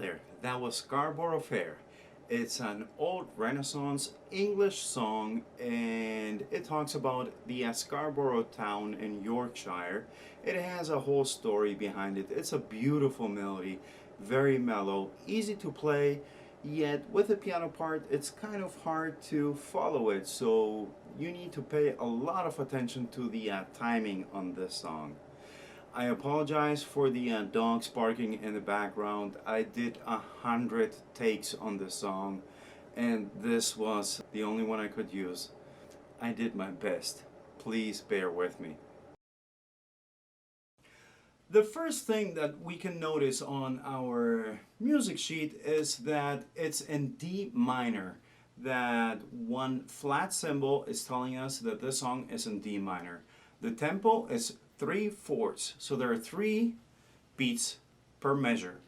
there, that was Scarborough Fair. It's an old Renaissance English song and it talks about the Scarborough town in Yorkshire. It has a whole story behind it. It's a beautiful melody, very mellow, easy to play, yet with the piano part it's kind of hard to follow it, so you need to pay a lot of attention to the timing on this song. I apologize for the dogs barking in the background. I did 100 takes on this song and this was the only one I could use. I did my best. Please bear with me. The first thing that we can notice on our music sheet is that it's in D minor. That one flat symbol is telling us that this song is in D minor. The tempo is 3/4, so there are 3 beats per measure.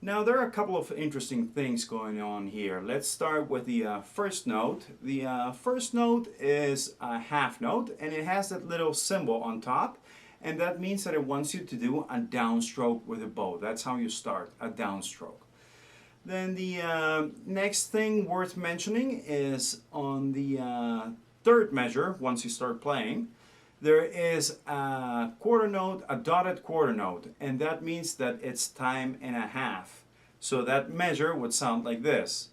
Now there are a couple of interesting things going on here. Let's start with the first note. The first note is a half note and it has that little symbol on top, and that means that it wants you to do a downstroke with a bow. That's how you start, a downstroke. Then the next thing worth mentioning is on the third measure, once you start playing, there is a quarter note, a dotted quarter note, and that means that it's time and a half. So that measure would sound like this.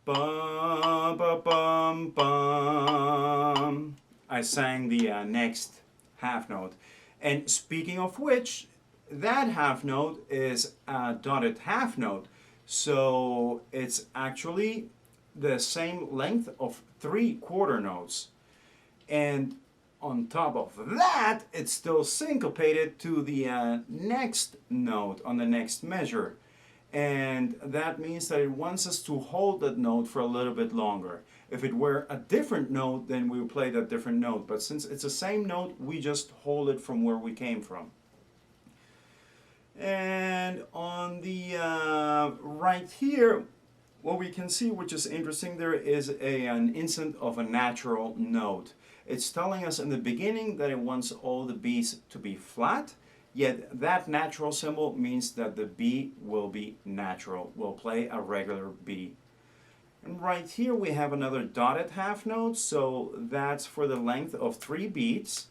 Bum, ba, bum, bum. I sang the next half note. And speaking of which, that half note is a dotted half note. So it's actually the same length of 3 quarter notes, and on top of that it's still syncopated to the next note on the next measure, and that means that it wants us to hold that note for a little bit longer. If it were a different note, then we would play that different note, but since it's the same note, we just hold it from where we came from. And on the right here, what we can see, which is interesting, there is an instant of a natural note. It's telling us in the beginning that it wants all the B's to be flat, yet that natural symbol means that the B will be natural. We'll play a regular B. And right here we have another dotted half note, so that's for the length of 3 beats.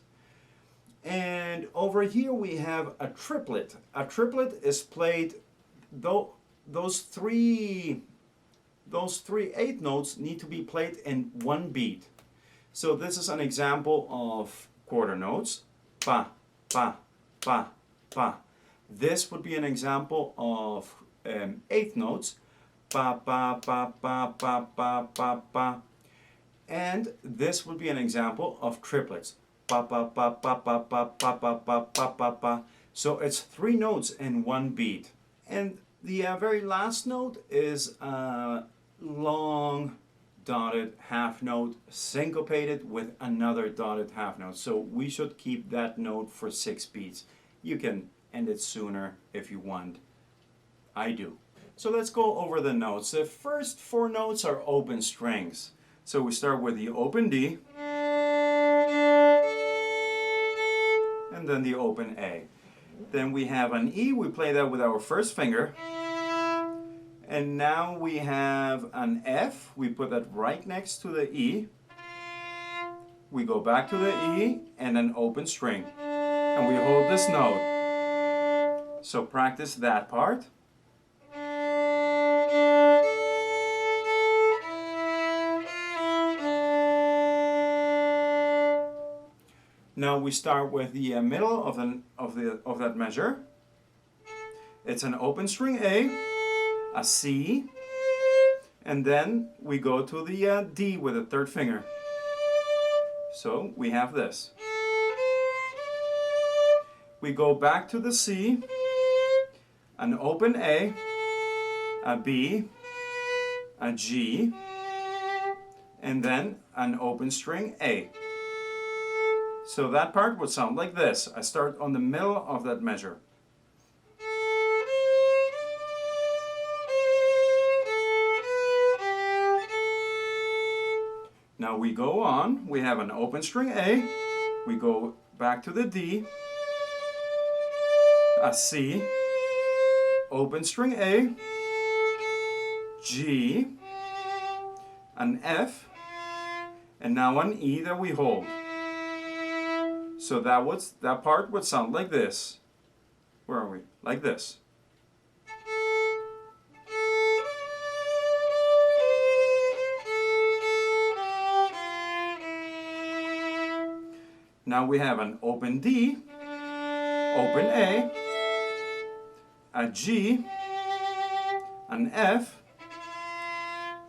And over here we have a triplet. A triplet is played, though those three 8th notes need to be played in 1 beat. So this is an example of quarter notes. Pa, pa, pa, pa. This would be an example of 8th notes. Pa, pa, pa, pa, pa, pa, pa, pa. And this would be an example of triplets. Pa, pa, pa, pa, pa, pa, pa, pa, pa, pa, pa, pa. So it's 3 notes in 1 beat. And the very last note is long dotted half note syncopated with another dotted half note. So we should keep that note for 6 beats. You can end it sooner if you want. I do. So let's go over the notes. The first 4 notes are open strings. So we start with the open D and then the open A. Then we have an E. We play that with our first finger. And now we have an F. We put that right next to the E. We go back to the E and an open string. And we hold this note. So practice that part. Now we start with the middle of that measure. It's an open string A, a C, and then we go to the D with the 3rd finger. So we have this. We go back to the C, an open A, a B, a G, and then an open string A. So that part would sound like this. I start on the middle of that measure. Now we go on, we have an open string A, we go back to the D, a C, open string A, G, an F, and now an E that we hold. So that part would sound like this. Where are we? Like this. Now we have an open D, open a G, an F,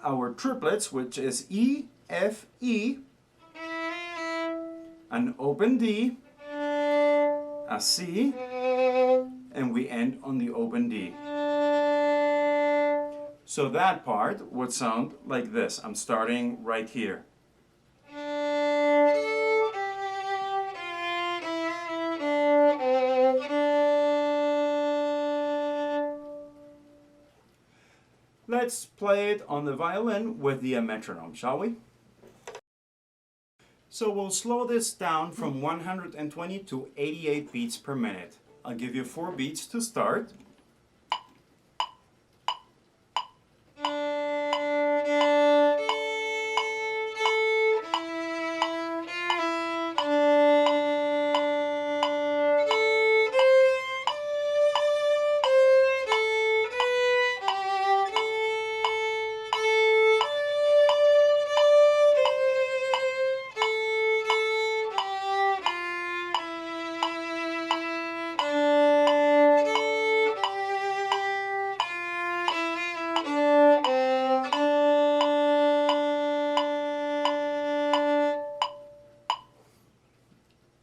our triplets, which is E, F, E, an open D, a C, and we end on the open D. So that part would sound like this. I'm starting right here. Let's play it on the violin with the metronome, shall we? So we'll slow this down from 120 to 88 beats per minute. I'll give you 4 beats to start.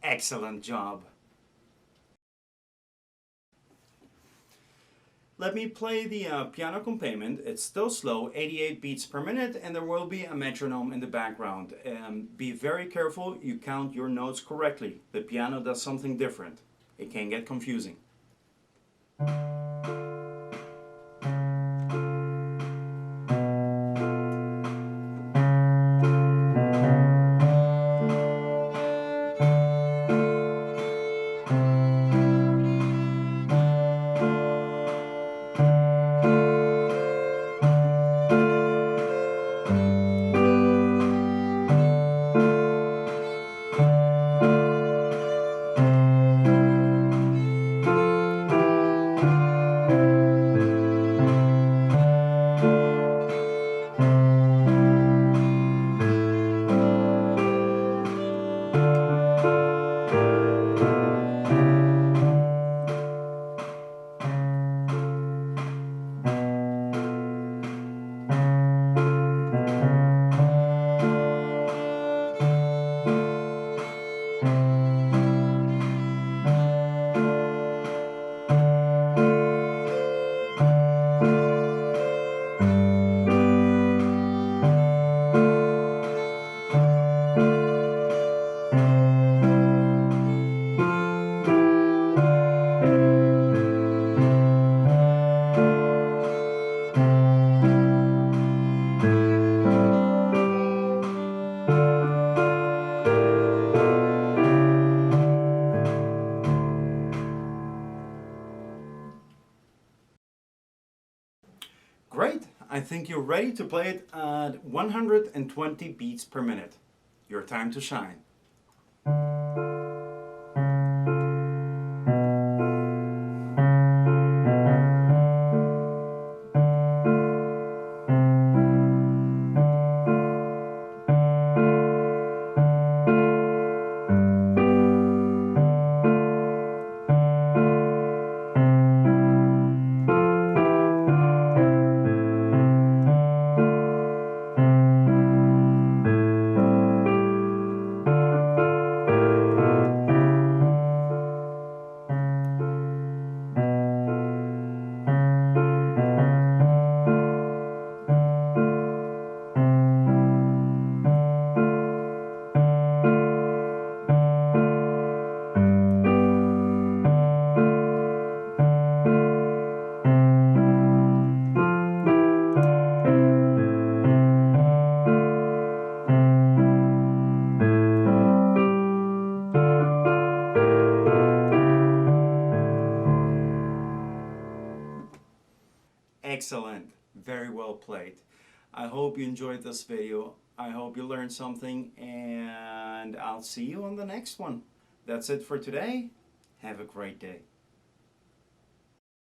Excellent job. Let me play the piano accompaniment. It's still slow, 88 beats per minute, and there will be a metronome in the background. Be very careful you count your notes correctly. The piano does something different. It can get confusing. Great! I think you're ready to play it at 120 beats per minute. Your time to shine. Excellent. Very well played. I hope you enjoyed this video. I hope you learned something, and I'll see you on the next one. That's it for today. Have a great day.